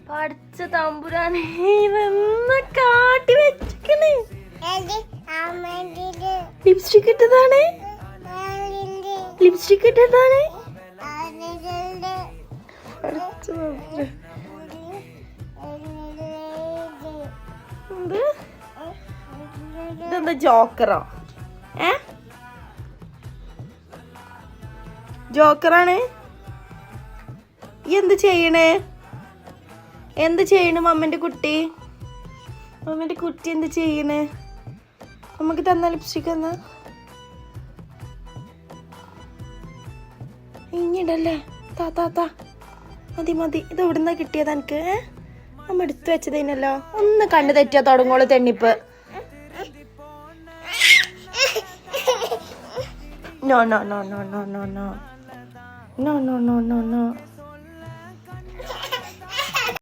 പഠിച്ച തമ്പുരാനെ ഇതെന്ന് കാട്ടി വെച്ചിക്കണേ. ലിപ്സ്റ്റിക് ഇട്ടതാണ്, ലിപ്സ്റ്റിക് ഇട്ടതാണ്. ഇതെന്താ ജോക്കറോ? ജോക്കറാണ്. എന്ത് ചെയ്യണേ? എന്ത് ചെയ്യണു മമ്മന്റെ കുട്ടി? മമ്മന്റെ കുട്ടി എന്ത് ചെയ്യണേ? നമുക്ക് തന്ന ലിപ്സ്റ്റിക് എന്നാ ഇങ്ങടല്ലേ? താ മതി മതി. ഇത് എവിടുന്നാ കിട്ടിയത് എനിക്ക്? അമ്മ എടുത്തു വെച്ചതേനല്ലോ. ഒന്ന് കണ്ണു തെറ്റാ തുടങ്ങോളൂ തെണ്ണിപ്പ്. No.